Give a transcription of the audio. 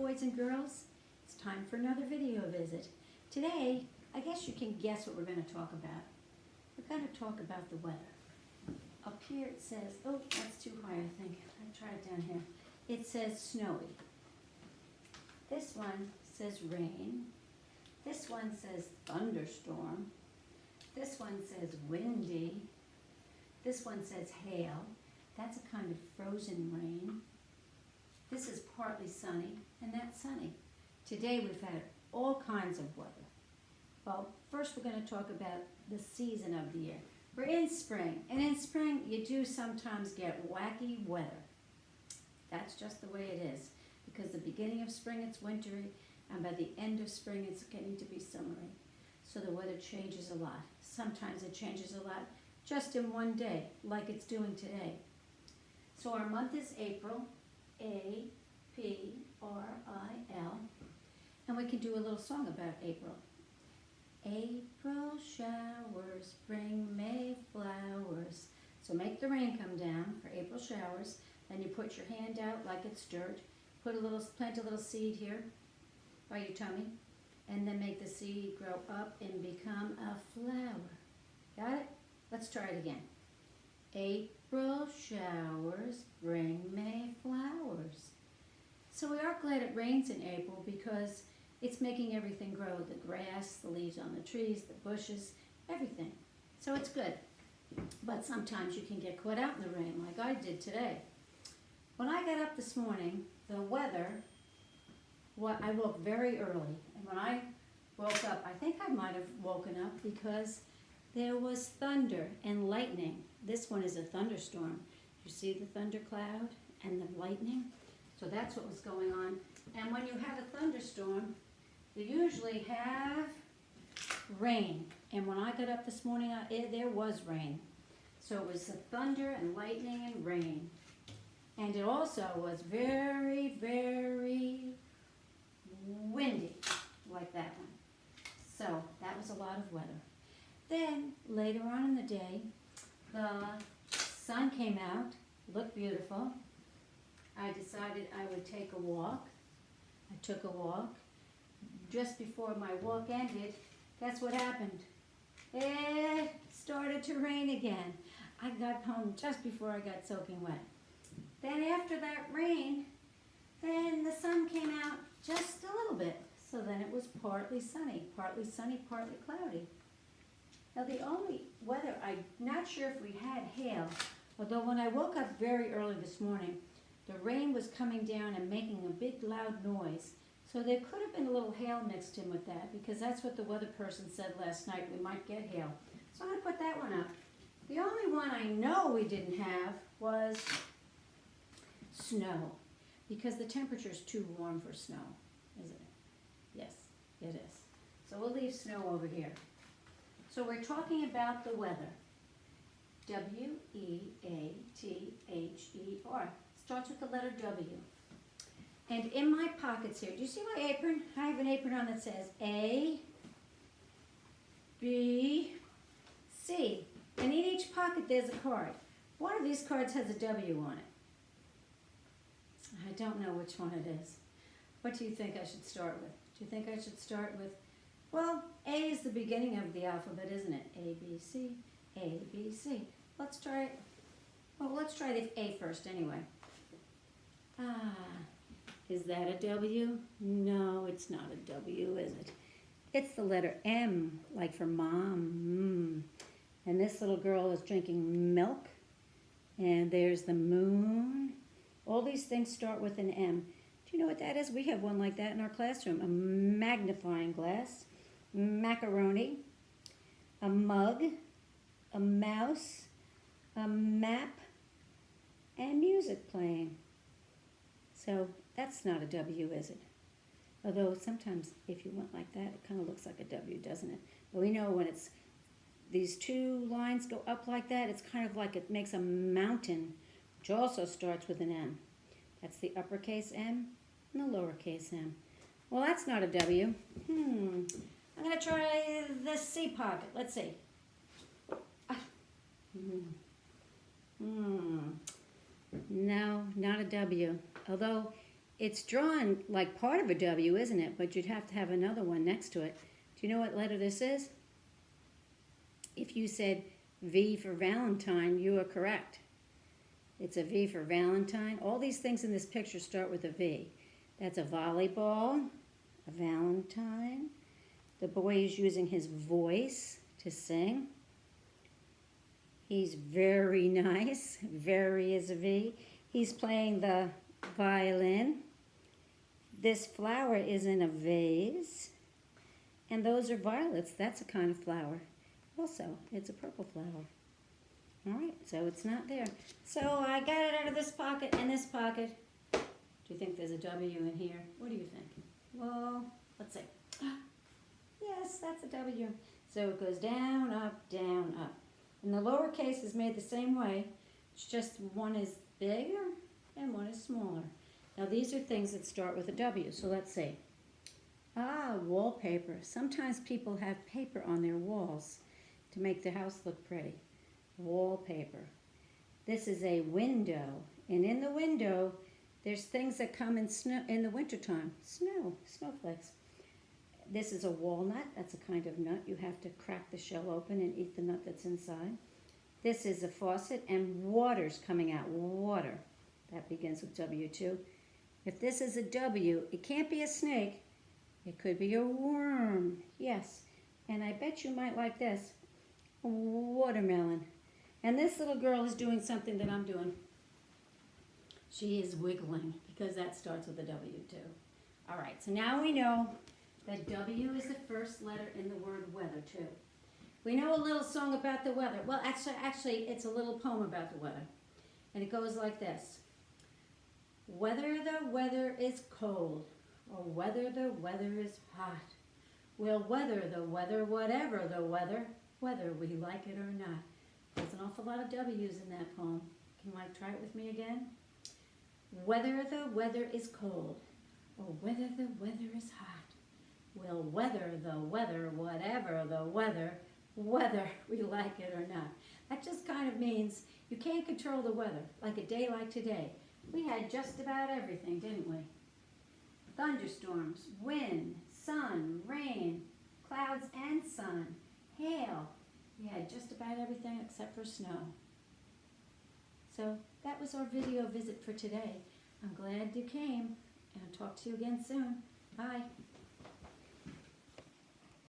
boys and girls. It's time for another video visit. Today, I guess you can guess what we're going to talk about. We're going to talk about the weather. Up here it says, oh, that's too high, I think. I'll try it down here. It says snowy. This one says rain. This one says thunderstorm. This one says windy. This one says hail. That's a kind of frozen rain. This is partly sunny, and that's sunny. Today we've had all kinds of weather. Well, first we're going to talk about the season of the year. We're in spring, and in spring you do sometimes get wacky weather. That's just the way it is, because the beginning of spring it's wintry, and by the end of spring it's getting to be summery. So the weather changes a lot. Sometimes it changes a lot just in one day, like it's doing today. So our month is April, A-P-R-I-L, and we can do a little song about April. April showers bring May flowers. So make the rain come down for April showers. Then you put your hand out like it's dirt. Plant a little seed here by your tummy, and then make the seed grow up and become a flower. Got it? Let's try it again. April showers bring May flowers. So we are glad it rains in April because it's making everything grow. The grass, the leaves on the trees, the bushes, everything. So it's good. But sometimes you can get caught out in the rain like I did today. When I got up this morning, the weather, I woke very early. And when I woke up, I think I might have woken up because there was thunder and lightning. This one is a thunderstorm. You see the thundercloud and the lightning? So that's what was going on. And when you have a thunderstorm, you usually have rain. And when I got up this morning, there was rain. So it was the thunder and lightning and rain. And it also was very, very windy, like that one. So that was a lot of weather. Then, later on in the day, the sun came out, looked beautiful. I decided I would take a walk. I took a walk. Just before my walk ended, guess what happened? It started to rain again. I got home just before I got soaking wet. Then after that rain, then the sun came out just a little bit. So then it was partly sunny, partly cloudy. Now the only weather, I'm not sure if we had hail, although when I woke up very early this morning, the rain was coming down and making a big loud noise. So there could have been a little hail mixed in with that, because that's what the weather person said last night, we might get hail. So I'm going to put that one up. The only one I know we didn't have was snow, because the temperature is too warm for snow, isn't it? Yes, it is. So we'll leave snow over here. So we're talking about the weather. W-E-A-T-H-E-R. Starts with the letter W. And in my pockets here, do you see my apron? I have an apron on that says A, B, C. And in each pocket there's a card. One of these cards has a W on it. I don't know which one it is. What do you think I should start with? Do you think I should start with, well, A is the beginning of the alphabet, isn't it? A, B, C, A, B, C. Let's try it. Well, let's try the A first anyway. Is that a W? No, it's not a W, is it? It's the letter M, like for mom. And this little girl is drinking milk. And there's the moon. All these things start with an M. Do you know what that is? We have one like that in our classroom. A magnifying glass, macaroni, a mug, a mouse, a map, and music playing. So that's not a W, is it? Although sometimes if you went like that, it kind of looks like a W, doesn't it? But we know when it's these two lines go up like that, it's kind of like it makes a mountain, which also starts with an M. That's the uppercase M and the lowercase m. Well, that's not a W. I'm going to try the C pocket. Let's see. No, not a W. Although It's drawn like part of a W, isn't it? But you'd have to have another one next to it. Do you know what letter this is? If you said V for Valentine, you are correct. It's a V for Valentine. All these things in this picture start with a V. That's a volleyball, a Valentine. The boy is using his voice to sing. He's very nice. Very is a V. He's playing the violin. This flower is in a vase. And those are violets. That's a kind of flower. Also, it's a purple flower. All right, so it's not there. So I got it out of this pocket and this pocket. Do you think there's a W in here? What do you think? Well, let's see. Yes, that's a W. So it goes down, up, down, up. And the lowercase is made the same way. It's just one is bigger and one is smaller. Now these are things that start with a W. So let's see. Wallpaper. Sometimes people have paper on their walls to make the house look pretty. Wallpaper. This is a window. And in the window, there's things that come in snow in the wintertime. Snow, snowflakes. This is a walnut. That's a kind of nut. You have to crack the shell open and eat the nut that's inside. This is a faucet and water's coming out. Water. That begins with W too. If this is a W, it can't be a snake. It could be a worm. Yes. And I bet you might like this. Watermelon. And this little girl is doing something that I'm doing. She is wiggling because that starts with a W too. All right, so now we know that W is the first letter in the word weather too. We know a little song about the weather. Well, actually, it's a little poem about the weather. And it goes like this. Whether the weather is cold or whether the weather is hot, we'll weather the weather, whatever the weather, whether we like it or not. There's an awful lot of W's in that poem. Can you try it with me again? Whether the weather is cold or whether the weather is hot, we'll weather the weather, whatever the weather, whether we like it or not. That just kind of means you can't control the weather. Like a day like today, we had just about everything, didn't we? Thunderstorms, wind, sun, rain, clouds and sun, hail. We had just about everything except for snow. So that was our video visit for today. I'm glad you came, and I'll talk to you again soon. Bye.